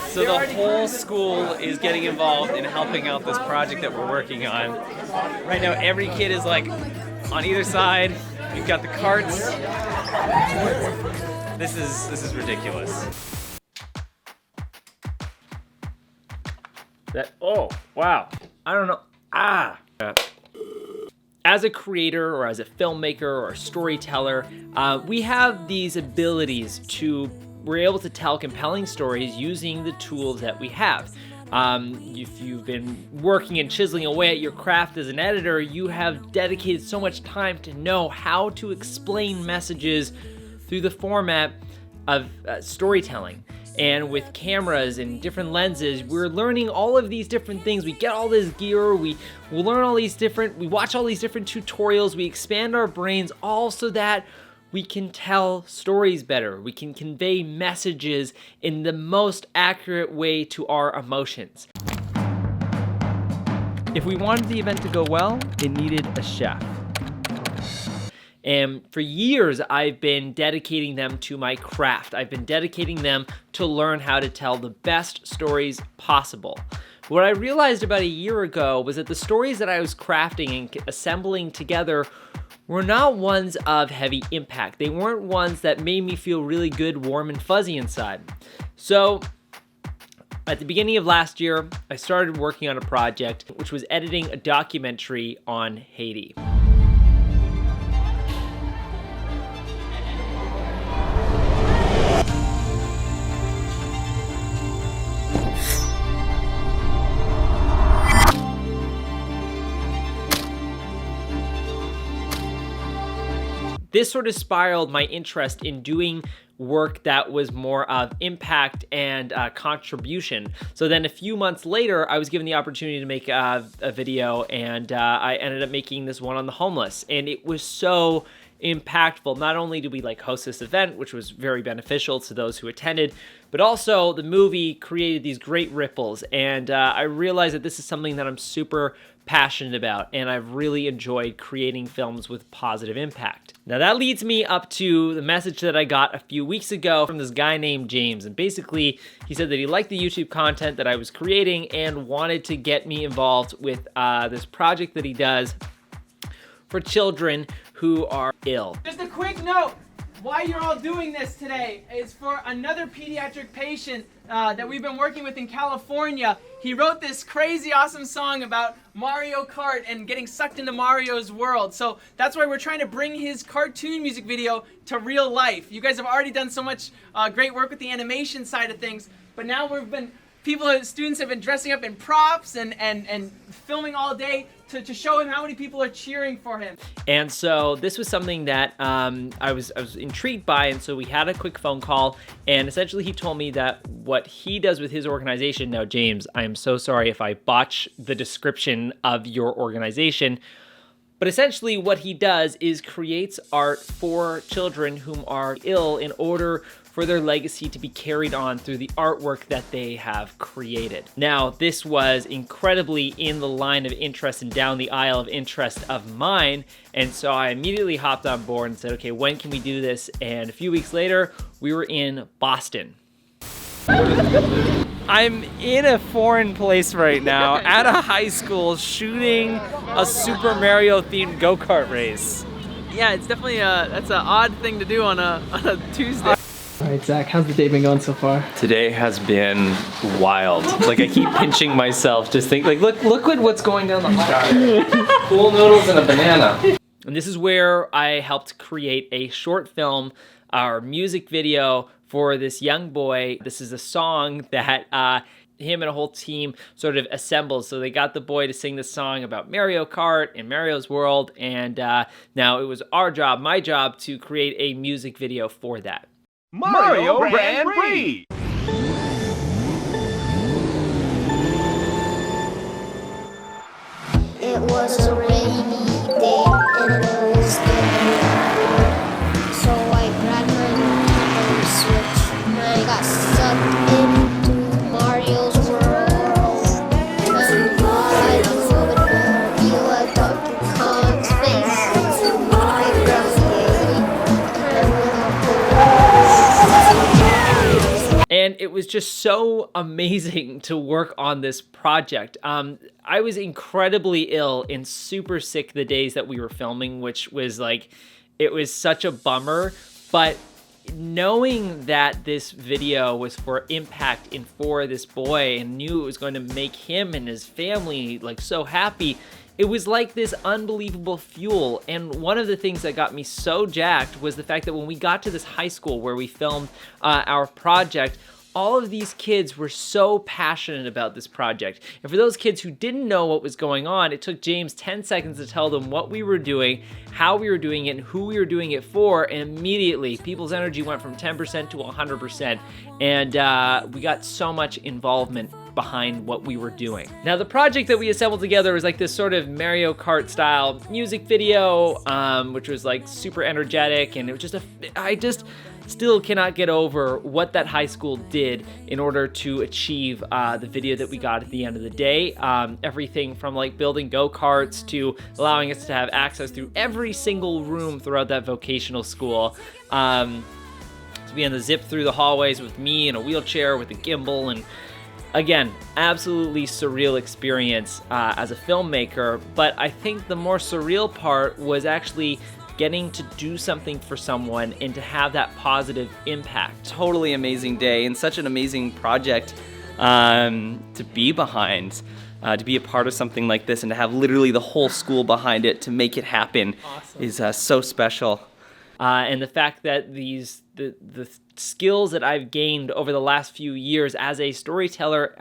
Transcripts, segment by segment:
So the whole school is getting involved in helping out this project that we're working on. Right now, every kid is like on either side. We've got the carts. This is ridiculous. Oh, wow. I don't know. As a creator or as a filmmaker or a storyteller, we have these abilities we're able to tell compelling stories using the tools that we have. If you've been working and chiseling away at your craft as an editor, you have dedicated so much time to know how to explain messages through the format of storytelling. And with cameras and different lenses, we're learning all of these different things. We get all this gear, we watch all these different tutorials, we expand our brains all so that we can tell stories better. We can convey messages in the most accurate way to our emotions. If we wanted the event to go well, it needed a chef. And for years, I've been dedicating them to my craft. I've been dedicating them to learn how to tell the best stories possible. What I realized about a year ago was that the stories that I was crafting and assembling together were not ones of heavy impact. They weren't ones that made me feel really good, warm, and fuzzy inside. So at the beginning of last year, I started working on a project which was editing a documentary on Haiti. This sort of spiraled my interest in doing work that was more of impact and contribution. So then a few months later, I was given the opportunity to make a video, and I ended up making this one on the homeless. And it was so impactful. Not only did we host this event, which was very beneficial to those who attended, but also the movie created these great ripples. And I realized that this is something that I'm super passionate about, and I've really enjoyed creating films with positive impact. Now that leads me up to the message that I got a few weeks ago from this guy named James, and basically he said that he liked the YouTube content that I was creating and wanted to get me involved with this project that he does for children who are ill. Just a quick note, why you're all doing this today is for another pediatric patient that we've been working with in California. He wrote this crazy awesome song about Mario Kart and getting sucked into Mario's world. So that's why we're trying to bring his cartoon music video to real life. You guys have already done so much great work with the animation side of things, but now students have been dressing up in props and filming all day to show him how many people are cheering for him. And so this was something that I was intrigued by, and so we had a quick phone call, and essentially he told me that what he does with his organization. Now, James, I am so sorry if I botch the description of your organization, but essentially what he does is creates art for children whom are ill in order for their legacy to be carried on through the artwork that they have created. Now, this was incredibly in the line of interest and down the aisle of interest of mine, and so I immediately hopped on board and said, okay, when can we do this? And a few weeks later, we were in Boston. I'm in a foreign place right now at a high school shooting a Super Mario themed go-kart race. Yeah, it's definitely that's an odd thing to do on a Tuesday. All right, Zach, how's the day been going so far? Today has been wild. I keep pinching myself, just think look at what's going down the hall. Pool noodles and a banana. And this is where I helped create a short film, our music video for this young boy. This is a song that him and a whole team sort of assembled. So they got the boy to sing this song about Mario Kart and Mario's world, and now it was my job to create a music video for that. Mario Grand Prix! It was a rainy day and it was so I grabbed my Nintendo Switch and I got sucked into Mario's world. And all I would feel like Donkey Kong's face. I grabbed the game and I went up. And it was just so amazing to work on this project. I was incredibly ill and super sick the days that we were filming, which was like, it was such a bummer. But knowing that this video was for impact and for this boy, and knew it was going to make him and his family like so happy, it was like this unbelievable fuel. And one of the things that got me so jacked was the fact that when we got to this high school where we filmed our project, all of these kids were so passionate about this project. And for those kids who didn't know what was going on, it took James 10 seconds to tell them what we were doing, how we were doing it, and who we were doing it for, and immediately people's energy went from 10% to 100%. And we got so much involvement behind what we were doing. Now, the project that we assembled together was like this sort of Mario Kart style music video, which was like super energetic, and it was just I just still cannot get over what that high school did in order to achieve the video that we got at the end of the day. Everything from like building go-karts to allowing us to have access through every single room throughout that vocational school. To be able to zip through the hallways with me in a wheelchair with a gimbal, and again, absolutely surreal experience as a filmmaker. But I think the more surreal part was actually getting to do something for someone and to have that positive impact. Totally amazing day and such an amazing project to be behind, to be a part of something like this and to have literally the whole school behind it to make it happen. Awesome. Is so special. And the fact that the skills that I've gained over the last few years as a storyteller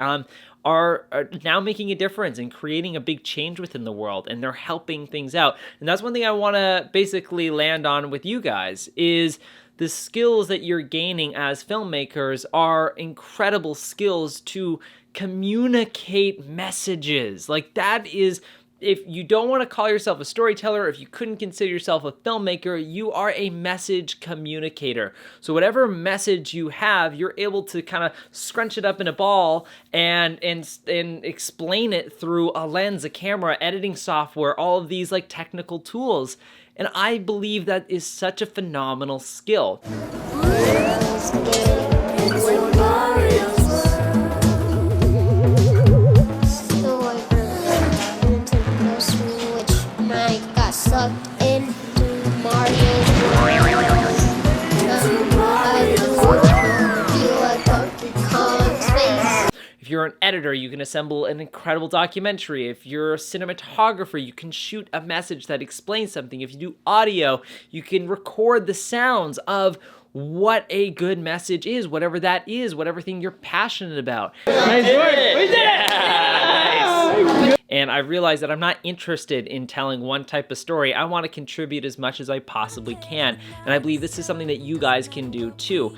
are now making a difference and creating a big change within the world, and they're helping things out. And that's one thing I want to basically land on with you guys, is the skills that you're gaining as filmmakers are incredible skills to communicate messages. Like, that is, if you don't want to call yourself a storyteller, if you couldn't consider yourself a filmmaker, you are a message communicator. So whatever message you have, you're able to kind of scrunch it up in a ball and explain it through a lens, a camera, editing software, all of these like technical tools. And I believe that is such a phenomenal skill. Sucked into Mario's world. I feel like Donkey Kong space. If you're an editor, you can assemble an incredible documentary. If you're a cinematographer, you can shoot a message that explains something. If you do audio, you can record the sounds of what a good message is, whatever that is, whatever thing you're passionate about. Nice work. We did it! Nice. And I realized that I'm not interested in telling one type of story. I want to contribute as much as I possibly can. And I believe this is something that you guys can do too.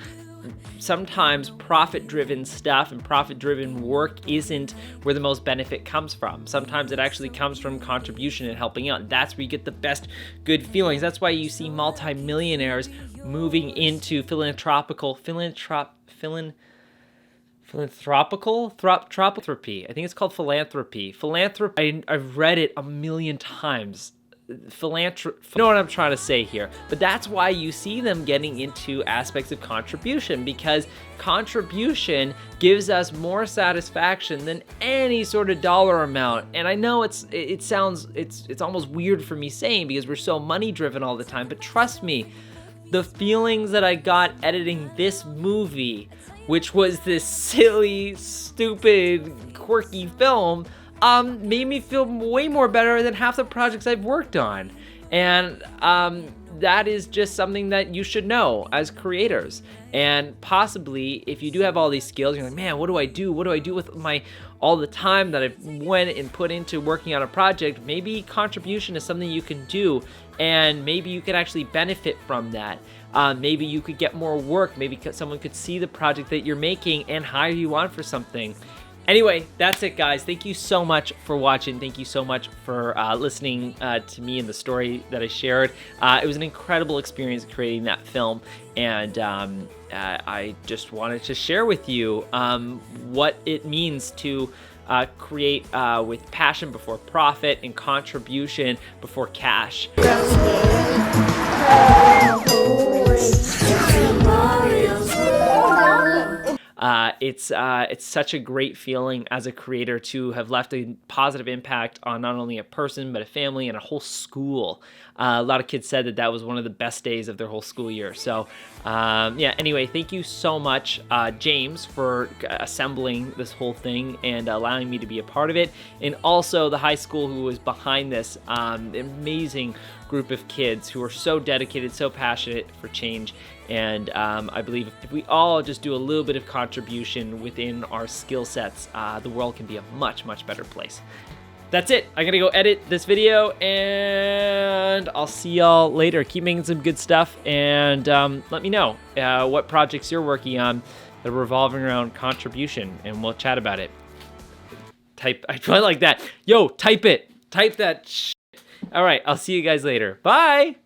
Sometimes profit-driven stuff and profit-driven work isn't where the most benefit comes from. Sometimes it actually comes from contribution and helping out. That's where you get the best good feelings. That's why you see multimillionaires moving into philanthropy. I think it's called philanthropy. I've read it a million times. Philanthropy. You know what I'm trying to say here. But that's why you see them getting into aspects of contribution, because contribution gives us more satisfaction than any sort of dollar amount. And I know it's almost weird for me saying, because we're so money driven all the time, but trust me, the feelings that I got editing this movie, which was this silly, stupid, quirky film, made me feel way more better than half the projects I've worked on. And that is just something that you should know as creators. And possibly, if you do have all these skills, you're like, man, what do I do? What do I do with all the time that I've went and put into working on a project? Maybe contribution is something you can do, and maybe you can actually benefit from that. Maybe you could get more work. Maybe someone could see the project that you're making and hire you on for something. Anyway, that's it, guys. Thank you so much for watching. Thank you so much for listening to me and the story that I shared. It was an incredible experience creating that film, and I just wanted to share with you what it means to create with passion before profit and contribution before cash. It's such a great feeling as a creator to have left a positive impact on not only a person but a family and a whole school. A lot of kids said that was one of the best days of their whole school year. So yeah, anyway, thank you so much, James, for assembling this whole thing and allowing me to be a part of it, and also the high school who was behind this amazing group of kids who are so dedicated, so passionate for change. And I believe if we all just do a little bit of contribution within our skill sets, the world can be a much, much better place. That's it. I'm going to go edit this video, and I'll see y'all later. Keep making some good stuff, and let me know what projects you're working on that are revolving around contribution, and we'll chat about it. I like that. Yo, type it. Type that shit. All right, I'll see you guys later. Bye.